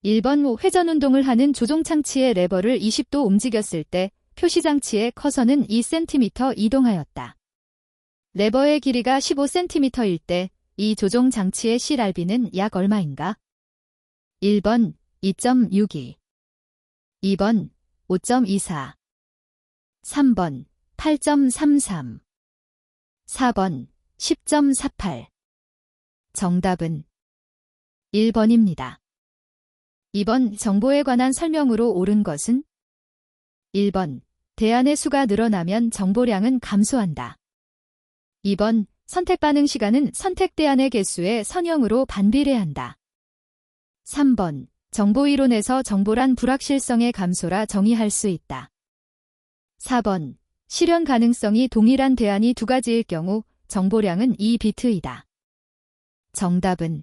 1번 회전운동을 하는 조종장치의 레버를 20도 움직였을 때 표시장치의 커서는 2cm 이동하였다. 레버의 길이가 15cm일 때 이 조종장치의 CRB는 약 얼마인가? 1번 2.62, 2번 5.24, 3번 8.33, 4번 10.48. 정답은 1번입니다. 2번 정보에 관한 설명으로 옳은 것은? 1번 대안의 수가 늘어나면 정보량은 감소한다. 2번 선택 반응 시간은 선택 대안의 개수의 선형으로 반비례한다. 3번 정보이론에서 정보란 불확실성의 감소라 정의할 수 있다. 4번 실현 가능성이 동일한 대안이 두 가지일 경우 정보량은 2비트이다. 정답은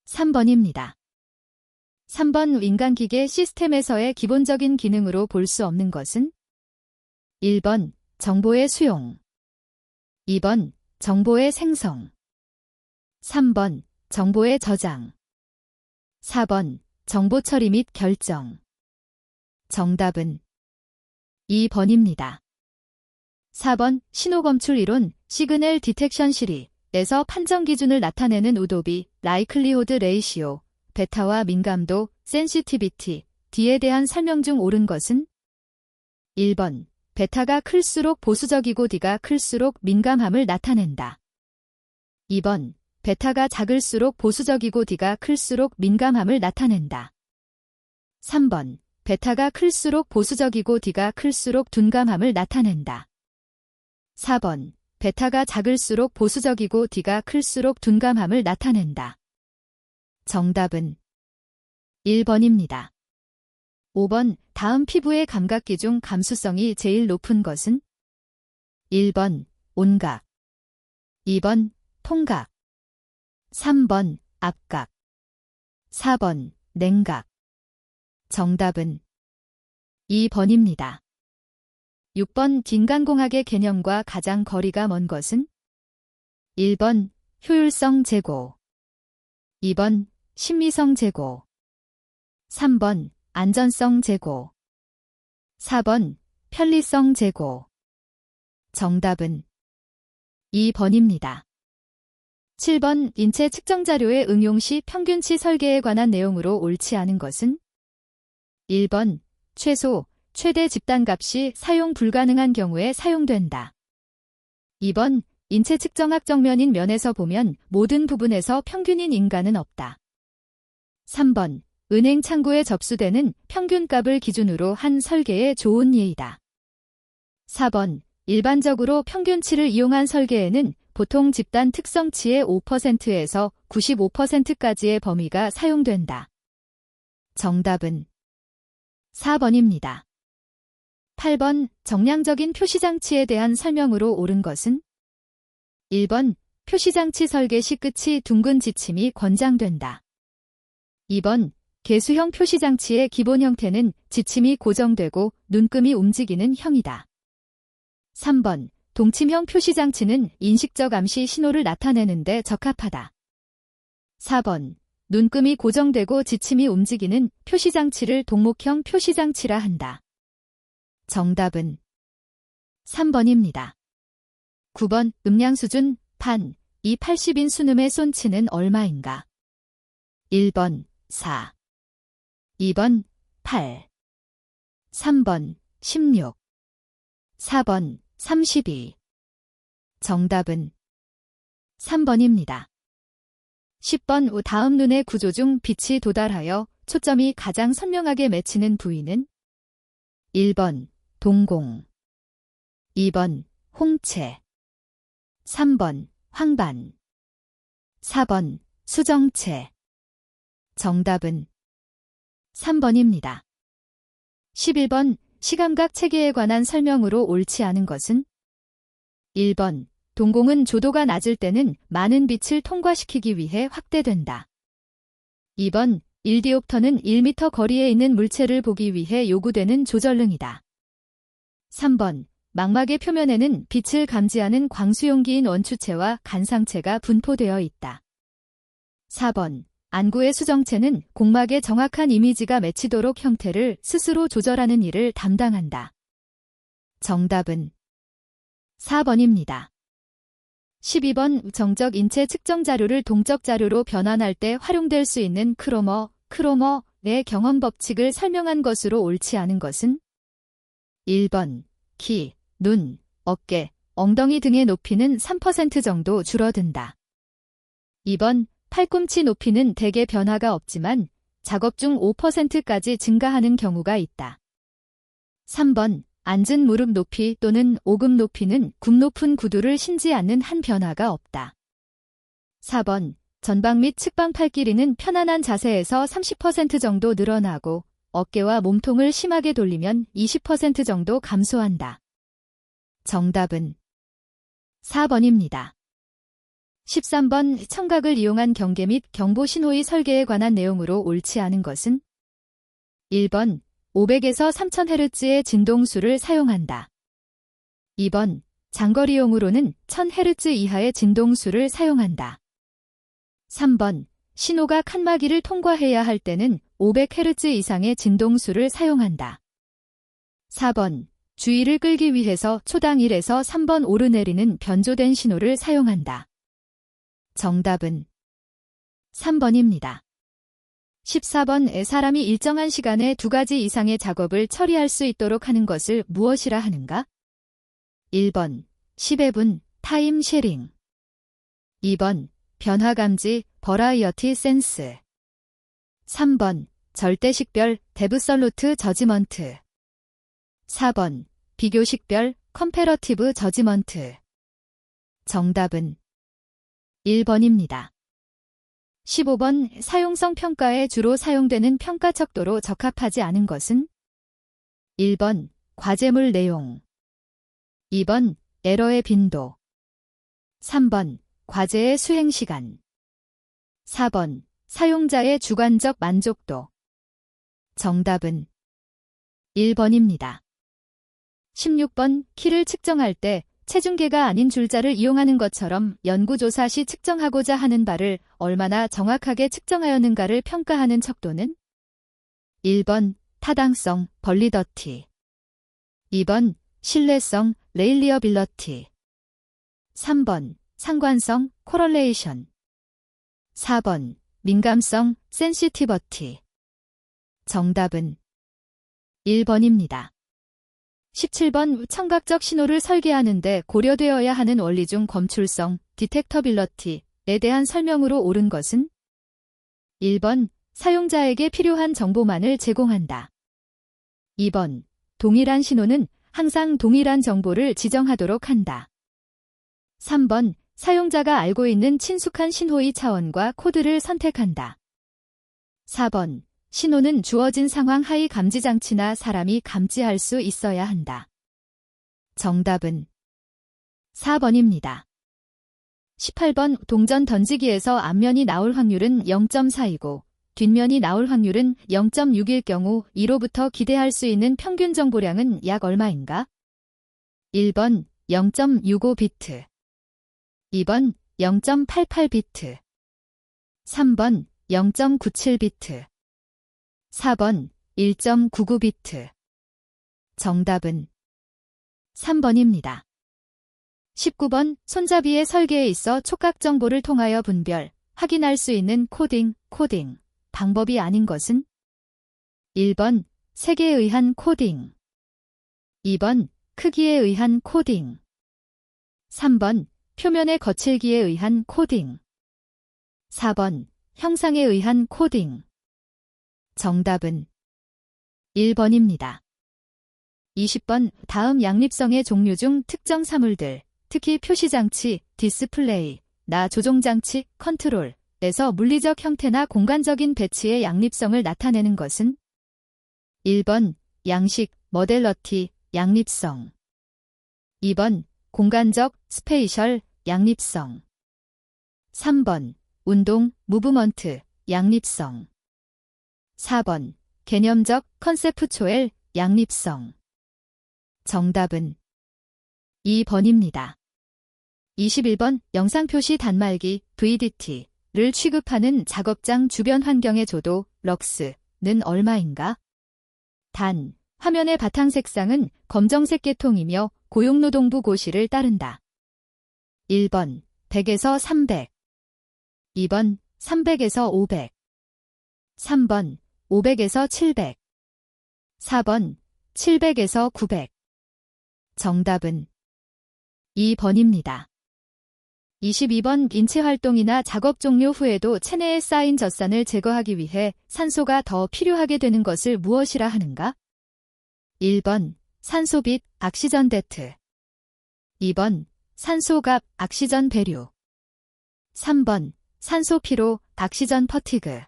3번입니다. 3번 인간기계 시스템에서의 기본적인 기능으로 볼 수 없는 것은? 1번 정보의 수용, 2번 정보의 생성, 3번 정보의 저장, 4번 정보 처리 및 결정. 정답은 2번입니다. 4번 신호 검출 이론 시그널 디텍션 시리에서 판정 기준을 나타내는 우도비, 라이클리호드 레이시오, 베타와 민감도, 센시티비티, D에 대한 설명 중 옳은 것은? 1번 베타가 클수록 보수적이고 D가 클수록 민감함을 나타낸다. 2번 베타가 작을수록 보수적이고 D가 클수록 민감함을 나타낸다. 3번 베타가 클수록 보수적이고 D가 클수록 둔감함을 나타낸다. 4번 베타가 작을수록 보수적이고 D가 클수록 둔감함을 나타낸다. 정답은 1번입니다. 5번 다음 피부의 감각기 중 감수성이 제일 높은 것은? 1번 온각, 2번 통각, 3번 앞각, 4번 냉각. 정답은 2번입니다. 6번 빈간공학의 개념과 가장 거리가 먼 것은? 1번 효율성 제고, 2번 심미성 제고, 3번 안전성 제고, 4번 편리성 제고. 정답은 2번입니다. 7번 인체 측정 자료의 응용 시 평균치 설계에 관한 내용으로 옳지 않은 것은? 1번 최소, 최대 집단값이 사용 불가능한 경우에 사용된다. 2번 인체 측정학 정면인 면에서 보면 모든 부분에서 평균인 인간은 없다. 3번 은행 창구에 접수되는 평균값을 기준으로 한 설계의 좋은 예이다. 4번 일반적으로 평균치를 이용한 설계에는 보통 집단 특성치의 5%에서 95%까지의 범위가 사용된다. 정답은 4번입니다. 8번 정량적인 표시장치에 대한 설명으로 옳은 것은? 1번 표시장치 설계 시 끝이 둥근 지침이 권장된다. 2번 개수형 표시장치의 기본 형태는 지침이 고정되고 눈금이 움직이는 형이다. 3번 동침형 표시장치는 인식적 암시 신호를 나타내는 데 적합하다. 4번 눈금이 고정되고 지침이 움직이는 표시장치를 동목형 표시장치라 한다. 정답은 3번입니다. 9번 음량 수준 반, 이 80인 순음의 손치는 얼마인가? 1번 4, 2번 8, 3번 16, 4번 32. 정답은 3번입니다. 10번 다음 눈의 구조 중 빛이 도달하여 초점이 가장 선명하게 맺히는 부위는? 1번 동공, 2번 홍채, 3번 황반, 4번 수정체. 정답은 3번입니다. 11번 시감각 체계에 관한 설명으로 옳지 않은 것은? 1번 동공은 조도가 낮을 때는 많은 빛을 통과시키기 위해 확대된다. 2번 1디옵터는 1m 거리에 있는 물체를 보기 위해 요구되는 조절능이다. 3번 망막의 표면에는 빛을 감지하는 광수용기인 원추체와 간상체가 분포되어 있다. 4번 안구의 수정체는 공막에 정확한 이미지가 맺히도록 형태를 스스로 조절하는 일을 담당한다. 정답은 4번입니다. 12번 정적 인체 측정 자료를 동적 자료로 변환할 때 활용될 수 있는 크로머의 경험 법칙을 설명한 것으로 옳지 않은 것은? 1번 키, 눈, 어깨, 엉덩이 등의 높이는 3% 정도 줄어든다. 2번 팔꿈치 높이는 대개 변화가 없지만 작업 중 5%까지 증가하는 경우가 있다. 3번 앉은 무릎 높이 또는 오금 높이는 굽 높은 구두를 신지 않는 한 변화가 없다. 4번 전방 및 측방 팔 길이는 편안한 자세에서 30% 정도 늘어나고 어깨와 몸통을 심하게 돌리면 20% 정도 감소한다. 정답은 4번입니다. 13번 청각을 이용한 경계 및 경보 신호의 설계에 관한 내용으로 옳지 않은 것은? 1번 500에서 3000Hz의 진동수를 사용한다. 2번 장거리용으로는 1000Hz 이하의 진동수를 사용한다. 3번 신호가 칸막이를 통과해야 할 때는 500Hz 이상의 진동수를 사용한다. 4번 주의를 끌기 위해서 초당 1에서 3번 오르내리는 변조된 신호를 사용한다. 정답은 3번입니다. 14번 사람이 일정한 시간에 2가지 이상의 작업을 처리할 수 있도록 하는 것을 무엇이라 하는가? 1번 시배분 타임 쉐링 2번 변화감지 버라이어티 센스 3번 절대식별 데브솔루트 저지먼트 4번 비교식별 컴패러티브 저지먼트 정답은 1번입니다. 15번 사용성 평가에 주로 사용되는 평가 척도로 적합하지 않은 것은? 1번 과제물 내용 2번 에러의 빈도 3번 과제의 수행시간 4번 사용자의 주관적 만족도 정답은 1번입니다. 16번 키를 측정할 때 체중계가 아닌 줄자를 이용하는 것처럼 연구조사 시 측정하고자 하는 바를 얼마나 정확하게 측정하였는가를 평가하는 척도는? 1번 타당성 벌리더티 2번 신뢰성 레일리어빌러티 3번 상관성 코럴레이션 4번 민감성 센시티버티 정답은 1번입니다. 17번 청각적 신호를 설계하는데 고려되어야 하는 원리 중 검출성, 디텍터빌러티에 대한 설명으로 옳은 것은? 1번 사용자에게 필요한 정보만을 제공한다. 2번 동일한 신호는 항상 동일한 정보를 지정하도록 한다. 3번 사용자가 알고 있는 친숙한 신호의 차원과 코드를 선택한다. 4번 신호는 주어진 상황 하의 감지 장치나 사람이 감지할 수 있어야 한다. 정답은 4번입니다. 18번 동전 던지기에서 앞면이 나올 확률은 0.4이고 뒷면이 나올 확률은 0.6일 경우 2로부터 기대할 수 있는 평균 정보량은 약 얼마인가? 1번 0.65비트 2번 0.88비트 3번 0.97비트 4번 1.99비트 정답은 3번입니다. 19번 손잡이의 설계에 있어 촉각 정보를 통하여 분별, 확인할 수 있는 코딩 방법이 아닌 것은? 1번 색에 의한 코딩 2번 크기에 의한 코딩 3번 표면의 거칠기에 의한 코딩 4번 형상에 의한 코딩 정답은 1번입니다. 20번 다음 양립성의 종류 중 특정 사물들, 특히 표시장치, 디스플레이, 조종장치, 컨트롤에서 물리적 형태나 공간적인 배치의 양립성을 나타내는 것은? 1번 양식, 머델러티, 양립성 2번 공간적, 스페이셜, 양립성 3번 운동, 무브먼트, 양립성 4번 개념적, 컨셉추얼, 양립성 정답은 2번입니다. 21번 영상표시 단말기, VDT는 를 취급하는 작업장 주변 환경의 조도, 럭스는 얼마인가? 단, 화면의 바탕 색상은 검정색 계통이며 고용노동부 고시를 따른다. 1번, 100에서 300. 2번, 300에서 500. 3번, 500에서 700. 4번, 700에서 900. 정답은 2번입니다. 22번 인체 활동이나 작업 종료 후에도 체내에 쌓인 젖산을 제거하기 위해 산소가 더 필요하게 되는 것을 무엇이라 하는가? 1번 산소빛 악시전 데트. 2번 산소갑 악시전 배류. 3번 산소 피로 악시전 퍼티그.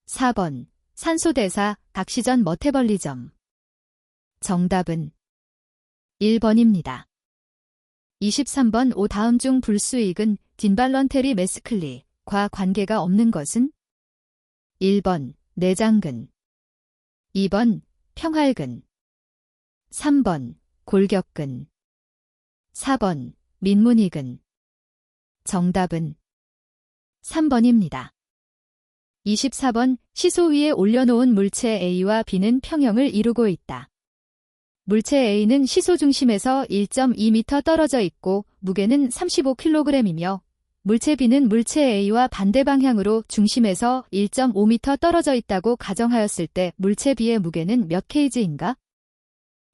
4번 산소대사 악시전 머테벌리점. 정답은 1번입니다. 23번 오 다음 중 불수익은 딘발런테리 메스클리과 관계가 없는 것은? 1번 내장근. 2번 평활근. 3번 골격근. 4번 민문이근. 정답은 3번입니다. 24번 시소 위에 올려놓은 물체 A와 B는 평형을 이루고 있다. 물체 A는 시소 중심에서 1.2m 떨어져 있고 무게는 35kg이며 물체 B는 물체 A와 반대 방향으로 중심에서 1.5m 떨어져 있다고 가정하였을 때 물체 B의 무게는 몇 kg인가?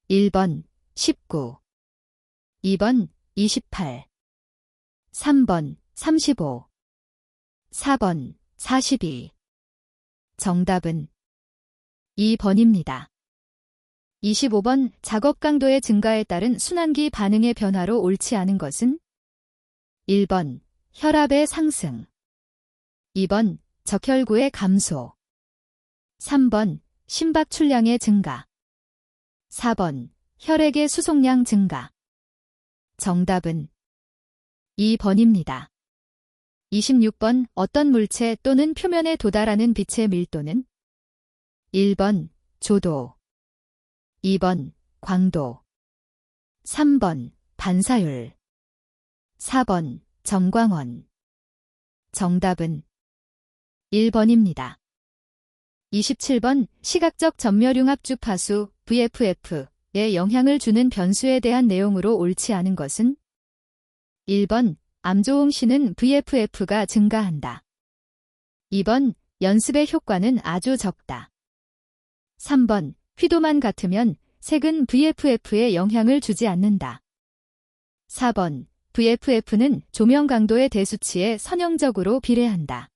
1번 19. 2번 28. 3번 35. 4번 42. 정답은 2번입니다. 25번 작업 강도의 증가에 따른 순환기 반응의 변화로 옳지 않은 것은? 1번 혈압의 상승. 2번 적혈구의 감소. 3번 심박 출량의 증가. 4번 혈액의 수송량 증가. 정답은 2번입니다. 26번 어떤 물체 또는 표면에 도달하는 빛의 밀도는? 1번 조도. 2번 광도. 3번 반사율. 4번 정광원. 정답은 1번입니다. 27번 시각적 전멸융합 주파수 VFF에 영향을 주는 변수에 대한 내용으로 옳지 않은 것은? 1번 암조응 시는 VFF가 증가한다. 2번 연습의 효과는 아주 적다. 3번 휘도만 같으면 색은 VFF에 영향을 주지 않는다. 4번 VFF는 조명 강도의 대수치에 선형적으로 비례한다.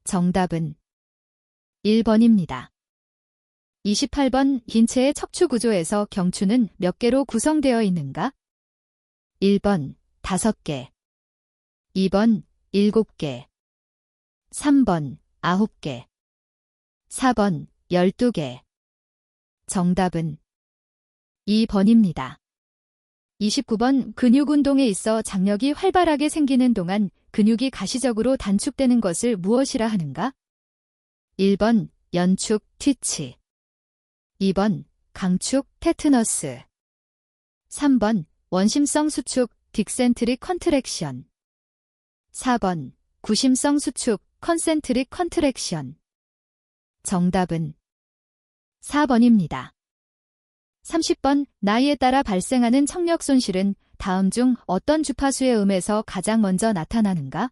정답은 1번입니다. 28번 인체의 척추 구조에서 경추는 몇 개로 구성되어 있는가? 1번 5개. 2번 7개. 3번 9개. 4번 12개. 정답은 2번입니다. 29번 근육운동에 있어 장력이 활발하게 생기는 동안 근육이 가시적으로 단축되는 것을 무엇이라 하는가? 1번 연축 트위치. 2번 강축 테트너스. 3번 원심성 수축 딕센트릭 컨트랙션. 4번 구심성 수축 컨센트릭 컨트랙션. 정답은 4번입니다. 30번 나이에 따라 발생하는 청력 손실은 다음 중 어떤 주파수의 음에서 가장 먼저 나타나는가?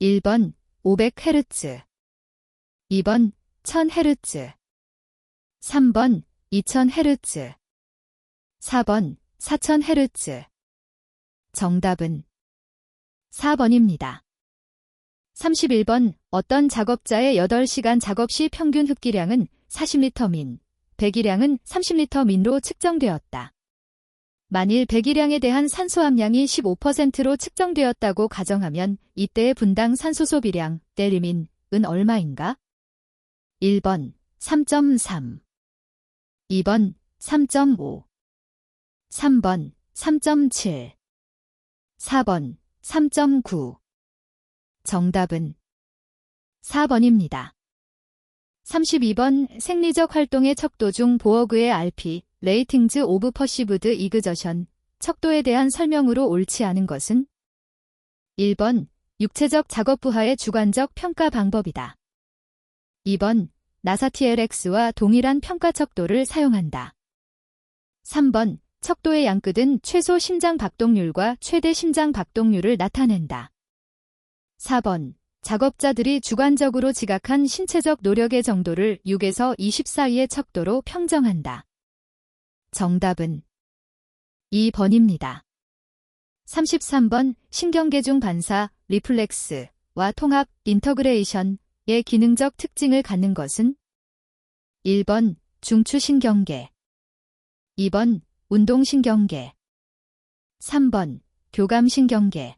1번 500Hz. 2번 1000Hz. 3번 2000Hz. 4번 4000Hz. 정답은 4번입니다. 31번 어떤 작업자의 8시간 작업 시 평균 흡기량은 40L 민, 배기량은 30L 민로 측정되었다. 만일 배기량에 대한 산소 함량이 15%로 측정되었다고 가정하면 이때의 분당 산소 소비량, 델리민은 얼마인가? 1번 3.3. 2번 3.5. 3번 3.7. 4번 3.9. 정답은 4번입니다. 32번 생리적 활동의 척도 중 보어그의 RP, 레이팅즈 오브 퍼시브드 이그저션, 척도에 대한 설명으로 옳지 않은 것은? 1번 육체적 작업 부하의 주관적 평가 방법이다. 2번, 나사 TLX와 동일한 평가 척도를 사용한다. 3번, 척도의 양끝은 최소 심장 박동률과 최대 심장 박동률을 나타낸다. 4번, 작업자들이 주관적으로 지각한 신체적 노력의 정도를 6에서 20 사이의 척도로 평정한다. 정답은 2번입니다. 33번, 신경계중 반사, 리플렉스와 통합, 인터그레이션의 기능적 특징을 갖는 것은 1번, 중추신경계 2번, 운동신경계 3번, 교감신경계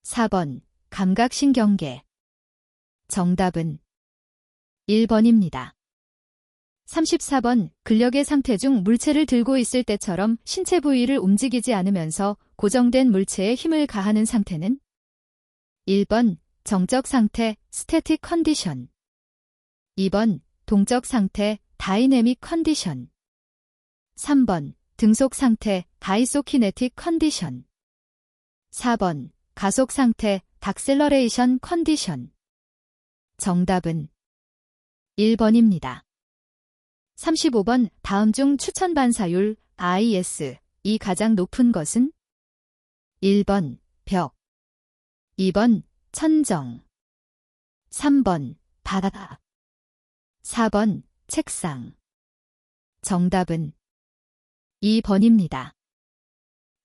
4번, 감각신경계 정답은 1번입니다. 34번, 근력의 상태 중 물체를 들고 있을 때처럼 신체 부위를 움직이지 않으면서 고정된 물체에 힘을 가하는 상태는 1번, 정적 상태, 스태틱 컨디션 2번, 동적 상태, 다이내믹 컨디션 3번, 등속 상태, 다이소키네틱 컨디션 4번, 가속 상태, 닥셀러레이션 컨디션 정답은 1번입니다. 35번, 다음 중 추천 반사율 IS이 가장 높은 것은 1번, 벽 2번, 천정 3번, 바다 4번, 책상 정답은 2번입니다.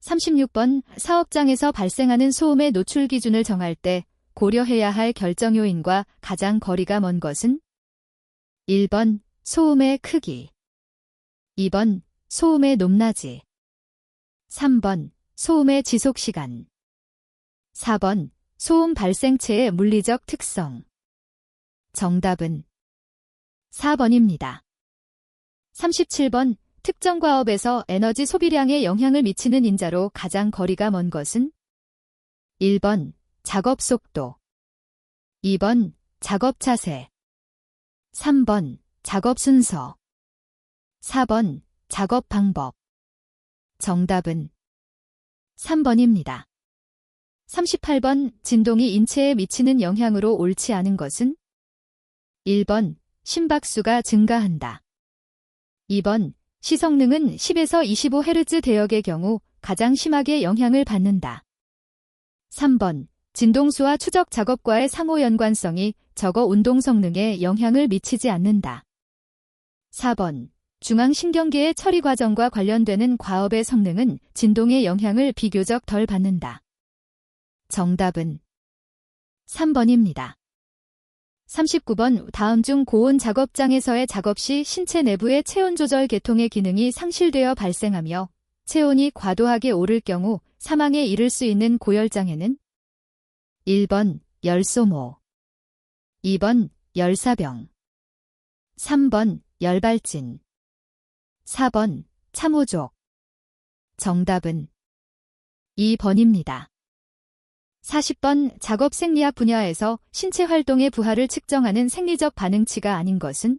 36번, 사업장에서 발생하는 소음의 노출 기준을 정할 때 고려해야 할 결정 요인과 가장 거리가 먼 것은 1번, 소음의 크기 2번, 소음의 높낮이 3번, 소음의 지속시간 4번, 소음 발생체의 물리적 특성 정답은 4번입니다. 37번, 특정 과업에서 에너지 소비량에 영향을 미치는 인자로 가장 거리가 먼 것은 1번, 작업 속도 2번, 작업 자세 3번, 작업 순서 4번, 작업 방법 정답은 3번입니다. 38번, 진동이 인체에 미치는 영향으로 옳지 않은 것은 1번, 심박수가 증가한다. 2번, 시성능은 10에서 25Hz 대역의 경우 가장 심하게 영향을 받는다. 3번, 진동수와 추적 작업과의 상호 연관성이 적어 운동 성능에 영향을 미치지 않는다. 4번, 중앙신경계의 처리 과정과 관련되는 과업의 성능은 진동의 영향을 비교적 덜 받는다. 정답은 3번입니다. 39번, 다음 중 고온 작업장에서의 작업 시 신체 내부의 체온 조절 계통의 기능이 상실되어 발생하며 체온이 과도하게 오를 경우 사망에 이를 수 있는 고열장애는 1번, 열소모 2번, 열사병 3번, 열발진 4번, 참호족 정답은 2번입니다. 40번, 작업 생리학 분야에서 신체 활동의 부하를 측정하는 생리적 반응치가 아닌 것은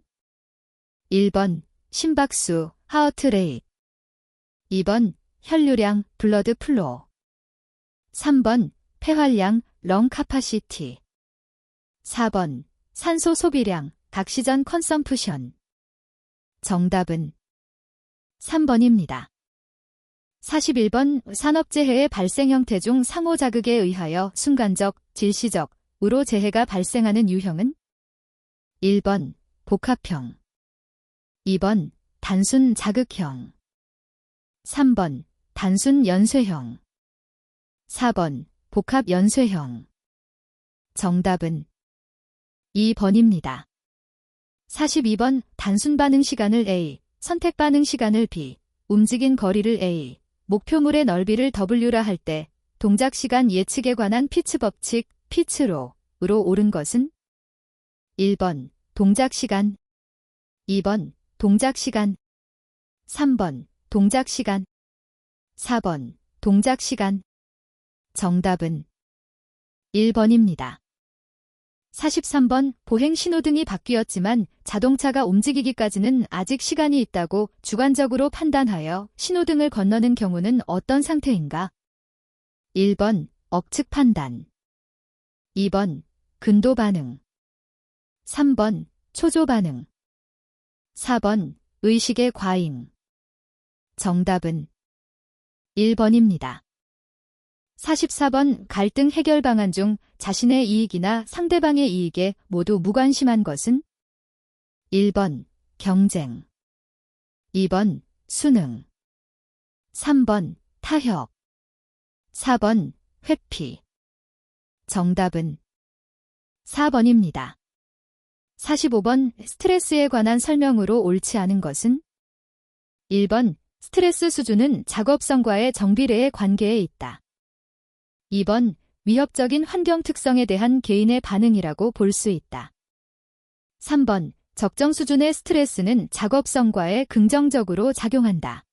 1번, 심박수, 하어트레이트 2번, 혈류량, 블러드 플로우 3번, 폐활량, 렁 카파시티 4번, 산소 소비량, 각시전 컨섬프션 정답은 3번입니다. 41번, 산업재해의 발생 형태 중 상호자극에 의하여 순간적, 질시적으로 재해가 발생하는 유형은 1번, 복합형 2번, 단순 자극형 3번, 단순 연쇄형 4번, 복합 연쇄형 정답은 2번입니다. 42번, 단순 반응 시간을 A, 선택 반응 시간을 B, 움직인 거리를 A, 목표물의 넓이를 W라 할 때 동작 시간 예측에 관한 피츠 법칙, 피츠로우로 옳은 것은 1번, 동작 시간 2번, 동작 시간 3번, 동작 시간 4번, 동작 시간 정답은 1번입니다. 43번, 보행 신호등이 바뀌었지만 자동차가 움직이기까지는 아직 시간이 있다고 주관적으로 판단하여 신호등을 건너는 경우는 어떤 상태인가? 1번, 억측 판단 2번 근도 반응, 3번 초조 반응, 4번 의식의 과잉. 정답은 1번입니다. 44번 갈등 해결 방안 중 자신의 이익이나 상대방의 이익에 모두 무관심한 것은 1번 경쟁, 2번 수능, 3번 타협, 4번 회피. 정답은 4번입니다. 45번 스트레스에 관한 설명으로 옳지 않은 것은 1번 스트레스 수준은 작업성과의 정비례의 관계에 있다. 2번 위협적인 환경 특성에 대한 개인의 반응이라고 볼 수 있다. 3번 적정 수준의 스트레스는 작업성과에 긍정적으로 작용한다.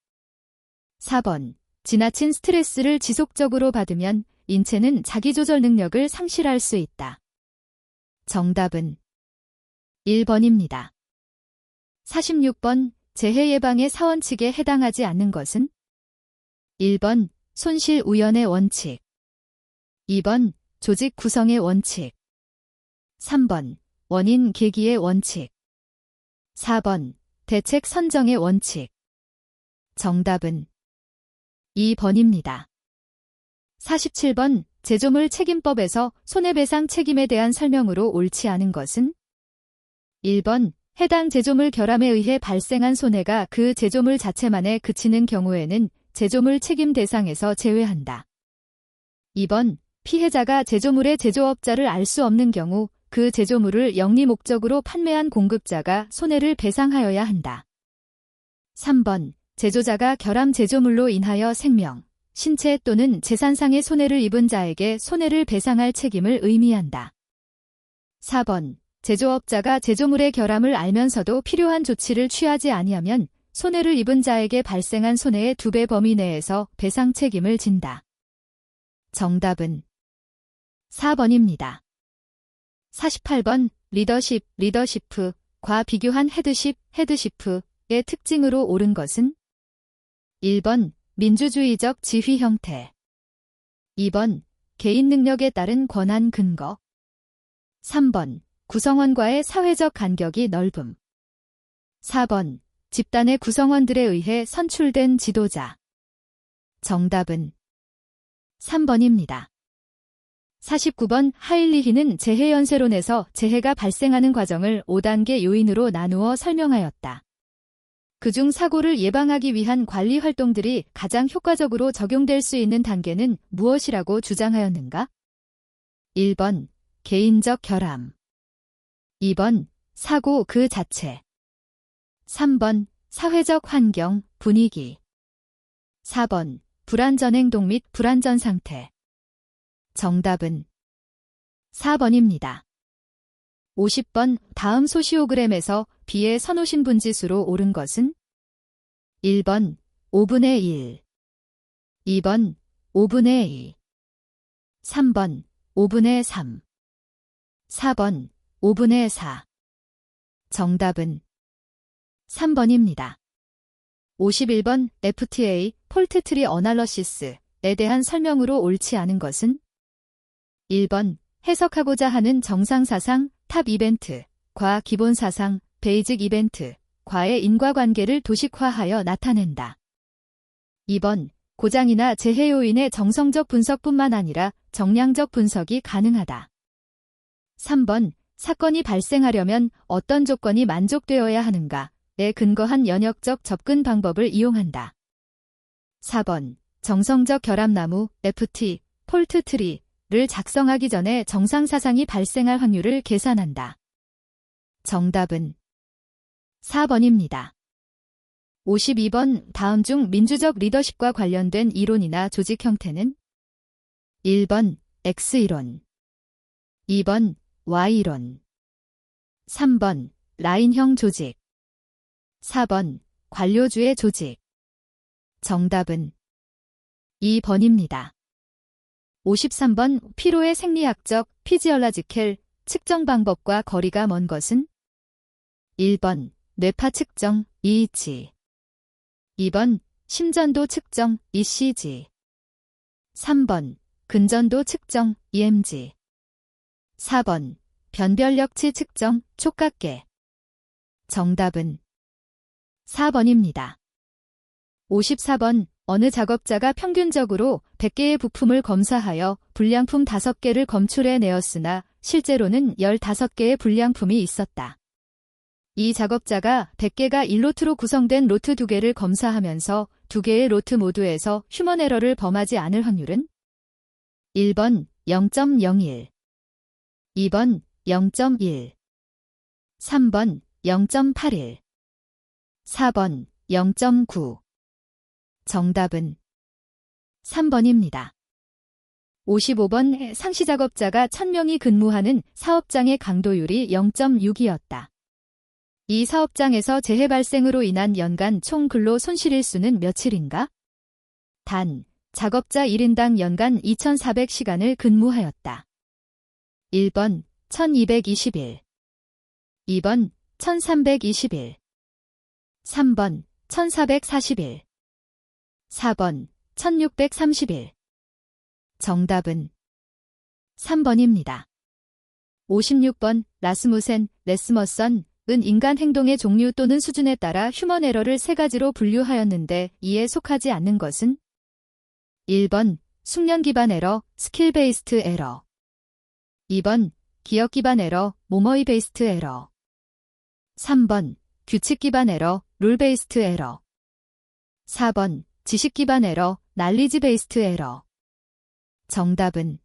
4번 지나친 스트레스를 지속적으로 받으면 인체는 자기조절 능력을 상실할 수 있다. 정답은 1번입니다. 46번 재해 예방의 사원칙에 해당하지 않는 것은 1번 손실 우연의 원칙, 2번 조직 구성의 원칙, 3번 원인 계기의 원칙, 4번 대책 선정의 원칙. 정답은 2번입니다. 47번 제조물 책임법에서 손해배상 책임에 대한 설명으로 옳지 않은 것은 1번 해당 제조물 결함에 의해 발생한 손해가 그 제조물 자체만에 그치는 경우에는 제조물 책임 대상에서 제외한다. 2번 피해자가 제조물의 제조업자를 알 수 없는 경우 그 제조물을 영리 목적으로 판매한 공급자가 손해를 배상하여야 한다. 3번 제조자가 결함 제조물로 인하여 생명, 신체 또는 재산상의 손해를 입은 자에게 손해를 배상할 책임을 의미한다. 4번 제조업자가 제조물의 결함을 알면서도 필요한 조치를 취하지 아니하면 손해를 입은 자에게 발생한 손해의 2배 범위 내에서 배상 책임을 진다. 정답은 4번입니다. 48번 리더십과 비교한 헤드시프의 특징으로 옳은 것은 1번 민주주의적 지휘 형태, 2번 개인 능력에 따른 권한 근거, 3번 구성원과의 사회적 간격이 넓음, 4번 집단의 구성원들에 의해 선출된 지도자. 정답은 3번입니다. 49번 하일리히는 재해 연쇄론에서 재해가 발생하는 과정을 5단계 요인으로 나누어 설명하였다. 그중 사고를 예방하기 위한 관리 활동들이 가장 효과적으로 적용될 수 있는 단계는 무엇이라고 주장하였는가? 1번 개인적 결함, 2번 사고 그 자체, 3번 사회적 환경, 분위기, 4번 불안전 행동 및 불안전 상태. 정답은 4번입니다. 50번 다음 소시오그램에서 B의 선호신분지수로 옳은 것은 1번 5분의 1, 2번 5분의 2, 3번 5분의 3, 4번 5분의 4. 정답은 3번입니다. 51번 FTA 폴트트리 어널러시스에 대한 설명으로 옳지 않은 것은 1번 해석하고자 하는 정상사상 탑 이벤트과 기본사상 베이직 이벤트과의 인과관계를 도식화하여 나타낸다. 2번 고장이나 재해 요인의 정성적 분석뿐만 아니라 정량적 분석이 가능하다. 3번 사건이 발생하려면 어떤 조건이 만족되어야 하는가에 근거한 연역적 접근 방법을 이용한다. 4번 정성적 결합나무 FT 폴트트리를 작성하기 전에 정상사상이 발생할 확률을 계산한다. 정답은 4번입니다. 52번 다음 중 민주적 리더십과 관련된 이론이나 조직 형태는 1번 X이론, 2번 Y이론, 3번 라인형 조직, 4번 관료주의 조직. 정답은 2번입니다. 53번 피로의 생리학적 피지올라지컬 측정 방법과 거리가 먼 것은 1번 뇌파 측정 EEG, 2번 심전도 측정 ECG, 3번 근전도 측정 EMG. 4번. 변별력치 측정, 촉각계. 정답은 4번입니다. 54번. 어느 작업자가 평균적으로 100개의 부품을 검사하여 불량품 5개를 검출해 내었으나 실제로는 15개의 불량품이 있었다. 이 작업자가 100개가 1로트로 구성된 로트 2개를 검사하면서 2개의 로트 모두에서 휴먼 에러를 범하지 않을 확률은? 1번 0.01, 2번 0.1, 3번 0.81, 4번 0.9. 정답은 3번입니다. 55번. 상시 작업자가 1000명이 근무하는 사업장의 강도율이 0.6이었다. 이 사업장에서 재해 발생으로 인한 연간 총 근로 손실일수는 며칠인가? 단, 작업자 1인당 연간 2400시간을 근무하였다. 1번 1221, 2번 1321, 3번 1441, 4번 1631. 정답은 3번입니다. 56번. 라스무센, 레스머선은 인간 행동의 종류 또는 수준에 따라 휴먼 에러를 3가지로 분류하였는데 이에 속하지 않는 것은? 1번 숙련 기반 에러, 스킬 베이스트 에러. 2번 기억 기반 에러, 모머이 베이스트 에러. 3번 규칙 기반 에러, 룰 베이스트 에러. 4번 지식 기반 에러, 날리지 베이스트 에러. 정답은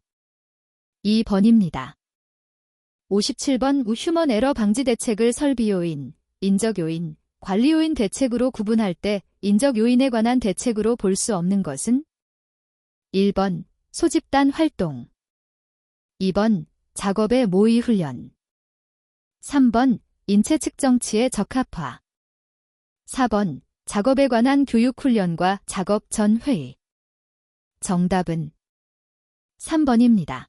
2번입니다. 57번. 휴먼 에러 방지 대책을 설비 요인, 인적 요인, 관리 요인 대책으로 구분할 때 인적 요인에 관한 대책으로 볼 수 없는 것은? 1번 소집단 활동, 2번 작업의 모의 훈련, 3번 인체 측정치의 적합화, 4번 작업에 관한 교육 훈련과 작업 전 회의. 정답은 3번입니다.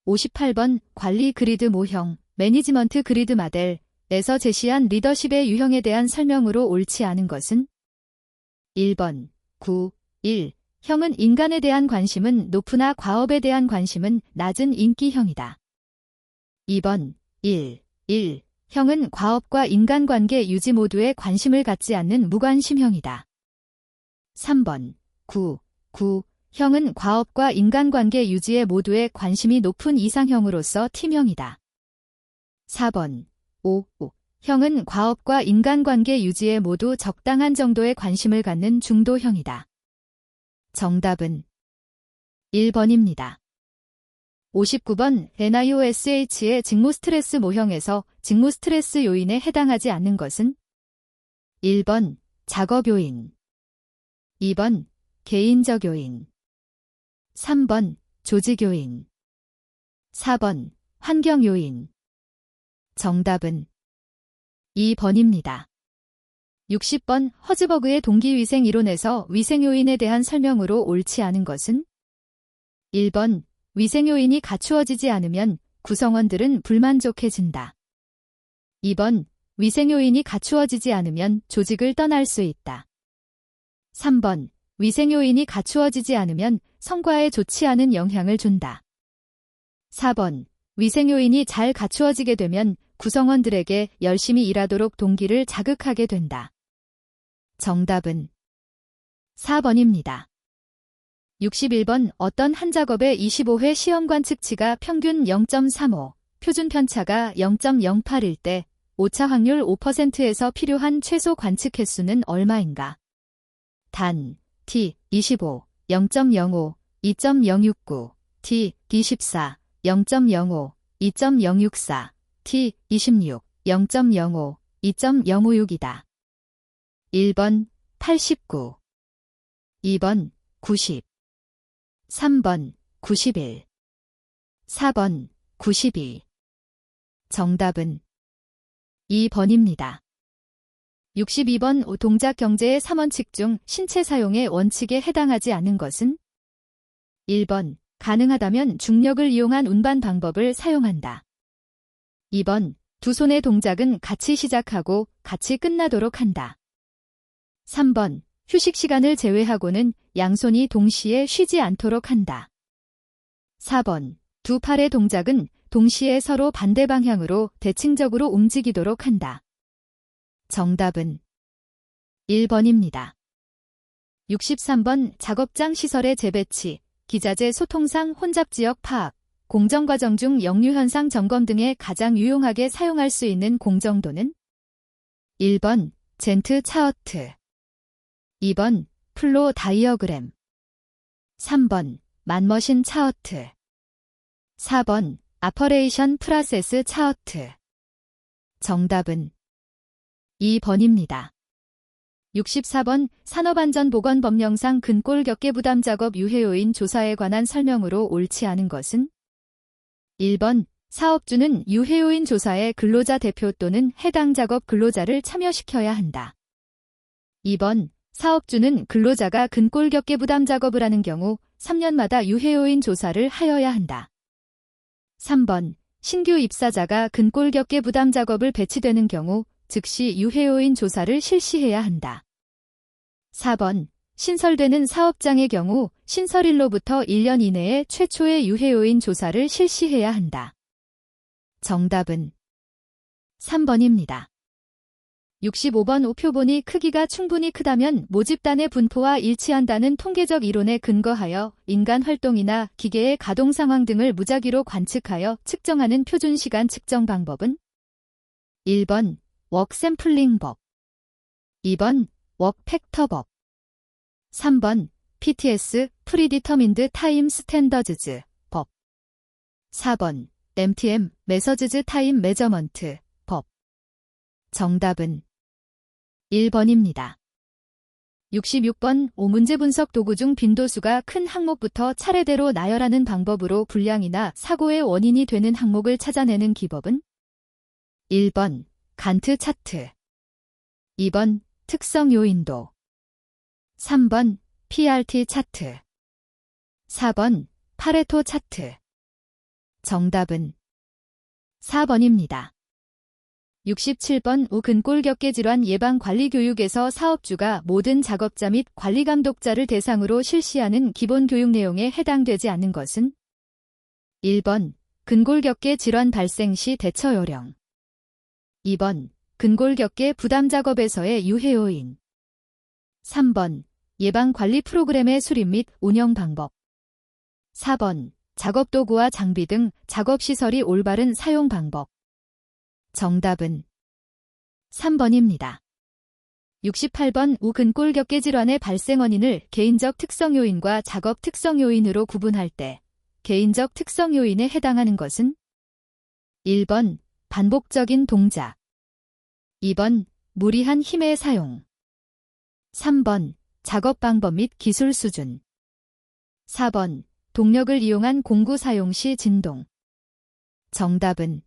58번. 관리 그리드 모형, 매니지먼트 그리드 모델에서 제시한 리더십의 유형에 대한 설명으로 옳지 않은 것은? 1번 9, 1. 형은 인간에 대한 관심은 높으나 과업에 대한 관심은 낮은 인기형이다. 2번 1, 1. 형은 과업과 인간관계 유지 모두에 관심을 갖지 않는 무관심형이다. 3번 9, 9. 형은 과업과 인간관계 유지에 모두에 관심이 높은 이상형으로서 T형이다. 4번 5, 5. 형은 과업과 인간관계 유지에 모두 적당한 정도의 관심을 갖는 중도형이다. 정답은 1번입니다. 59번. NIOSH의 직무 스트레스 모형에서 직무 스트레스 요인에 해당하지 않는 것은? 1번 작업 요인, 2번 개인적 요인, 3번 조직 요인, 4번 환경 요인. 정답은 2번입니다. 60번. 허즈버그의 동기위생 이론에서 위생 요인에 대한 설명으로 옳지 않은 것은? 1번 위생 요인이 갖추어지지 않으면 구성원들은 불만족해진다. 2번 위생 요인이 갖추어지지 않으면 조직을 떠날 수 있다. 3번 위생 요인이 갖추어지지 않으면 성과에 좋지 않은 영향을 준다. 4번 위생 요인이 잘 갖추어지게 되면 구성원들에게 열심히 일하도록 동기를 자극하게 된다. 정답은 4번입니다. 61번. 어떤 한 작업의 25회 시험관 측치가 평균 0.35, 표준 편차가 0.08일 때 오차 확률 5%에서 필요한 최소 관측 횟수는 얼마인가? 단, T 25, 0.05, 2.069, T 24, 0.05, 2.064, T 26, 0.05, 2.056이다. 1번 89, 2번 90, 3번 91, 4번 92. 정답은 2번입니다. 62번. 동작 경제의 3원칙 중 신체 사용의 원칙에 해당하지 않는 것은? 1번 가능하다면 중력을 이용한 운반 방법을 사용한다. 2번 두 손의 동작은 같이 시작하고 같이 끝나도록 한다. 3번 휴식 시간을 제외하고는 양손이 동시에 쉬지 않도록 한다. 4번 두 팔의 동작은 동시에 서로 반대 방향으로 대칭적으로 움직이도록 한다. 정답은 1번입니다. 63번 작업장 시설의 재배치, 기자재 소통상 혼잡지역 파악, 공정과정 중 역류현상 점검 등에 가장 유용하게 사용할 수 있는 공정도는 1번 젠트 차어트, 2번 플로 다이어그램, 3번 만머신 차어트, 4번 아퍼레이션 프라세스 차어트. 정답은 2번입니다. 64번 산업안전보건법령상 근골 격계 부담 작업 유해 요인 조사에 관한 설명으로 옳지 않은 것은 1번 사업주는 유해 요인 조사에 근로자 대표 또는 해당 작업 근로자를 참여시켜야 한다. 2번 사업주는 근로자가 근골 격계 부담 작업을 하는 경우 3년마다 유해 요인 조사를 하여야 한다. 3번 신규 입사자가 근골 격계 부담 작업을 배치되는 경우 즉시 유해 요인 조사를 실시해야 한다. 4번 신설되는 사업장의 경우 신설일로부터 1년 이내에 최초의 유해 요인 조사를 실시해야 한다. 정답은 3번입니다. 65번 우표본이 크기가 충분히 크다면 모집단의 분포와 일치한다는 통계적 이론에 근거하여 인간 활동이나 기계의 가동 상황 등을 무작위로 관측하여 측정하는 표준시간 측정 방법은 1번 웍샘플링법, 2번 웍팩터법, 3번 PTS 프리디터민드 타임 스탠더즈즈 법, 4번 MTM 메서즈즈 타임 메저먼트 법. 정답은 1번입니다. 66번 5문제 분석 도구 중 빈도수가 큰 항목부터 차례대로 나열하는 방법으로 불량이나 사고의 원인이 되는 항목을 찾아내는 기법은 1번 간트 차트, 2번 특성 요인도, 3번 PRT 차트, 4번 파레토 차트. 정답은 4번입니다. 67번 우근골 격계 질환 예방 관리 교육에서 사업주가 모든 작업자 및 관리 감독자를 대상으로 실시하는 기본 교육 내용에 해당되지 않는 것은 1번 근골 격계 질환 발생 시 대처 요령, 2번 근골 격계 부담 작업에서의 유해 요인, 3번 예방 관리 프로그램의 수립 및 운영 방법, 4번 작업 도구와 장비 등 작업 시설이 올바른 사용 방법. 정답은 3번입니다. 68번 우근골 격계 질환의 발생 원인을 개인적 특성 요인과 작업 특성 요인으로 구분할 때 개인적 특성 요인에 해당하는 것은 1번 반복적인 동작, 2번 무리한 힘의 사용, 3번 작업 방법 및 기술 수준, 4번 동력을 이용한 공구 사용 시 진동. 정답은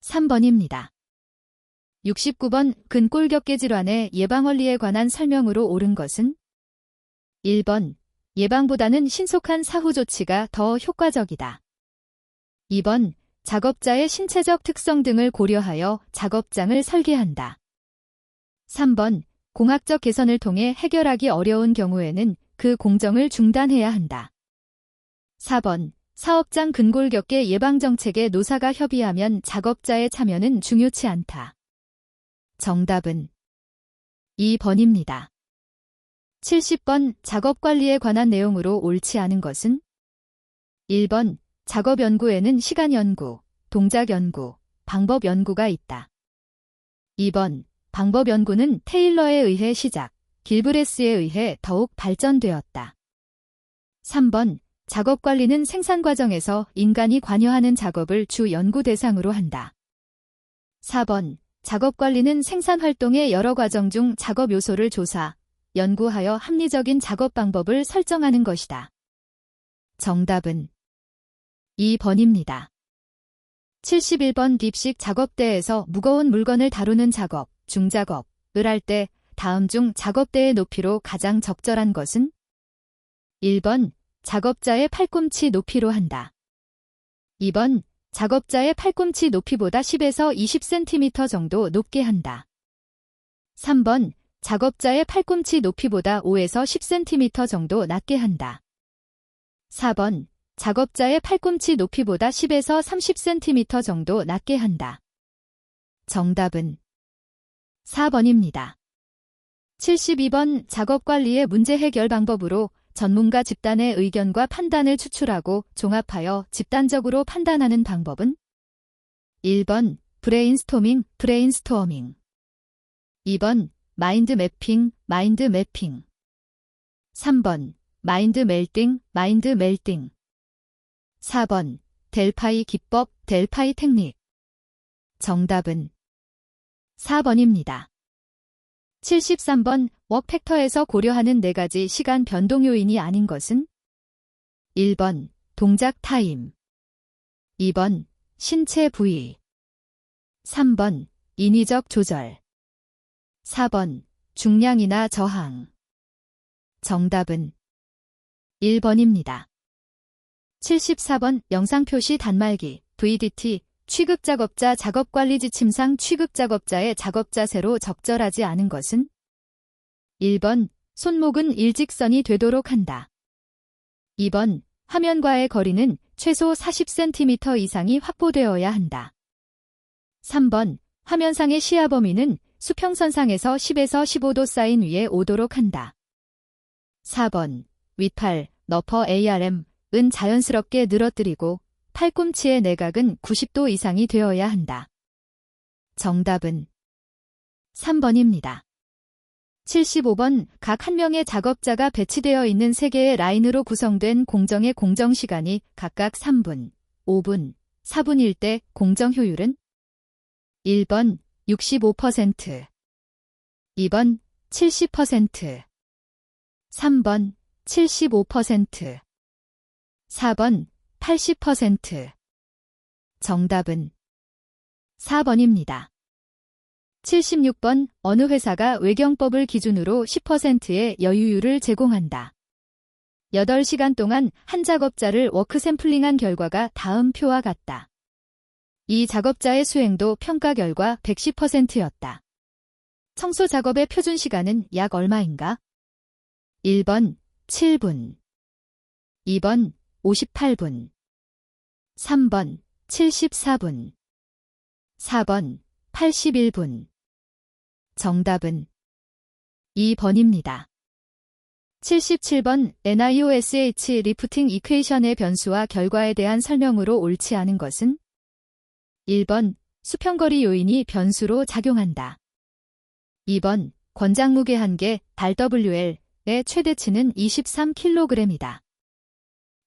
3번입니다. 69번 근골 격계 질환의 예방 원리에 관한 설명으로 옳은 것은 1번 예방보다는 신속한 사후 조치가 더 효과적이다. 2번 작업자의 신체적 특성 등을 고려하여 작업장을 설계한다. 3번 공학적 개선을 통해 해결하기 어려운 경우에는 그 공정을 중단해야 한다. 4번 사업장 근골 격계 예방 정책에 노사가 협의하면 작업자의 참여는 중요치 않다. 정답은 2번입니다. 70번 작업 관리에 관한 내용으로 옳지 않은 것은 1번 작업 연구에는 시간 연구, 동작 연구, 방법 연구가 있다. 2번 방법 연구는 테일러에 의해 시작, 길브레스에 의해 더욱 발전되었다. 3번 작업 관리는 생산 과정에서 인간이 관여하는 작업을 주 연구 대상으로 한다. 4번 작업 관리는 생산 활동의 여러 과정 중 작업 요소를 조사, 연구하여 합리적인 작업 방법을 설정하는 것이다. 정답은 2번입니다. 71번 딥식 작업대에서 무거운 물건을 다루는 작업, 중작업을 할 때 다음 중 작업대의 높이로 가장 적절한 것은 1번 작업자의 팔꿈치 높이로 한다. 2번 작업자의 팔꿈치 높이보다 10에서 20cm 정도 높게 한다. 3번 작업자의 팔꿈치 높이보다 5에서 10cm 정도 낮게 한다. 4번 작업자의 팔꿈치 높이보다 10에서 30cm 정도 낮게 한다. 정답은 4번입니다. 72번 작업 관리의 문제 해결 방법으로 전문가 집단의 의견과 판단을 추출하고 종합하여 집단적으로 판단하는 방법은 1번 브레인스토밍, 브레인스토어밍 2번 마인드 매핑, 마인드 매핑 3번 마인드 멜팅, 마인드 멜팅 4번 델파이 기법, 델파이 테크닉 정답은 4번입니다. 73번 워크 팩터에서 고려하는 4가지 시간 변동 요인이 아닌 것은 1번 동작 타임 2번 신체 부위 3번 인위적 조절 4번 중량이나 저항 정답은 1번입니다. 74번 영상표시 단말기 VDT 취급작업자 작업관리 지침상 취급작업자의 작업 자세로 적절하지 않은 것은 1번 손목은 일직선이 되도록 한다. 2번 화면과의 거리는 최소 40cm 이상이 확보되어야 한다. 3번 화면상의 시야 범위는 수평선상에서 10에서 15도 사인 위에 오도록 한다. 4번 윗팔, 너퍼 ARM은 자연스럽게 늘어뜨리고 팔꿈치의 내각은 90도 이상이 되어야 한다. 정답은 3번입니다. 75번 각 한 명의 작업자가 배치되어 있는 3개의 라인으로 구성된 공정의 공정시간이 각각 3분, 5분, 4분일 때 공정 효율은 1번 65%, 2번 70%, 3번 75%, 4번 80%. 정답은 4번입니다. 76번 어느 회사가 외경법을 기준으로 10%의 여유율을 제공한다. 8시간 동안 한 작업자를 워크 샘플링한 결과가 다음 표와 같다. 이 작업자의 수행도 평가 결과 110%였다. 청소 작업의 표준 시간은 약 얼마인가? 1번 7분, 2번 58분, 3번 74분, 4번 81분. 정답은 2번입니다. 77번 NIOSH 리프팅 이퀘이션의 변수와 결과에 대한 설명으로 옳지 않은 것은 1번 수평거리 요인이 변수로 작용한다. 2번 권장 무게 한계 달 WL의 최대치는 23kg이다.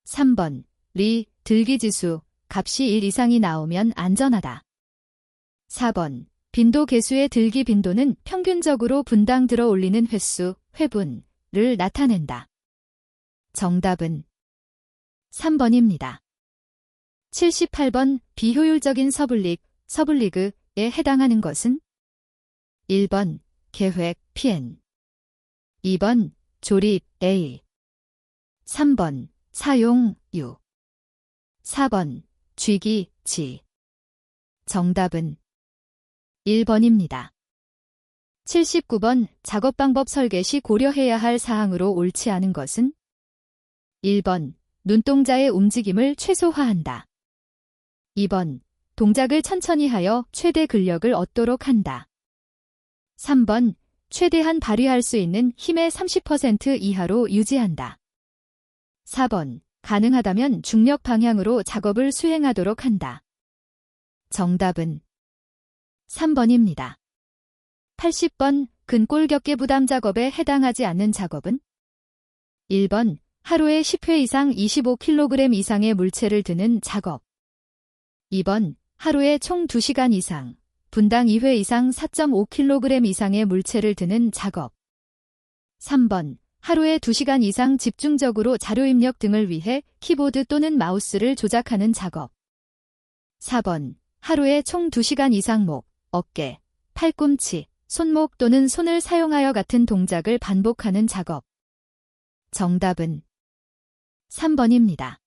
3번 리 들기지수 값이 1 이상이 나오면 안전하다. 4번 빈도 계수의 들기 빈도는 평균적으로 분당 들어 올리는 횟수, 회분을 나타낸다. 정답은 3번입니다. 78번 비효율적인 서블리그에 해당하는 것은 1번 계획 PN, 2번 조립 A, 3번 사용 U, 4번 쥐기 G. 정답은 1번입니다. 79번 작업 방법 설계 시 고려해야 할 사항으로 옳지 않은 것은 1번 눈동자의 움직임을 최소화한다. 2번 동작을 천천히 하여 최대 근력을 얻도록 한다. 3번 최대한 발휘할 수 있는 힘의 30% 이하로 유지한다. 4번 가능하다면 중력 방향으로 작업을 수행하도록 한다. 정답은 3번입니다. 80번 근골 격계 부담 작업에 해당하지 않는 작업은 1번 하루에 10회 이상 25kg 이상의 물체를 드는 작업. 2번 하루에 총 2시간 이상 분당 2회 이상 4.5kg 이상의 물체를 드는 작업. 3번 하루에 2시간 이상 집중적으로 자료 입력 등을 위해 키보드 또는 마우스를 조작하는 작업. 4번 하루에 총 2시간 이상 목, 어깨, 팔꿈치, 손목 또는 손을 사용하여 같은 동작을 반복하는 작업. 정답은 3번입니다.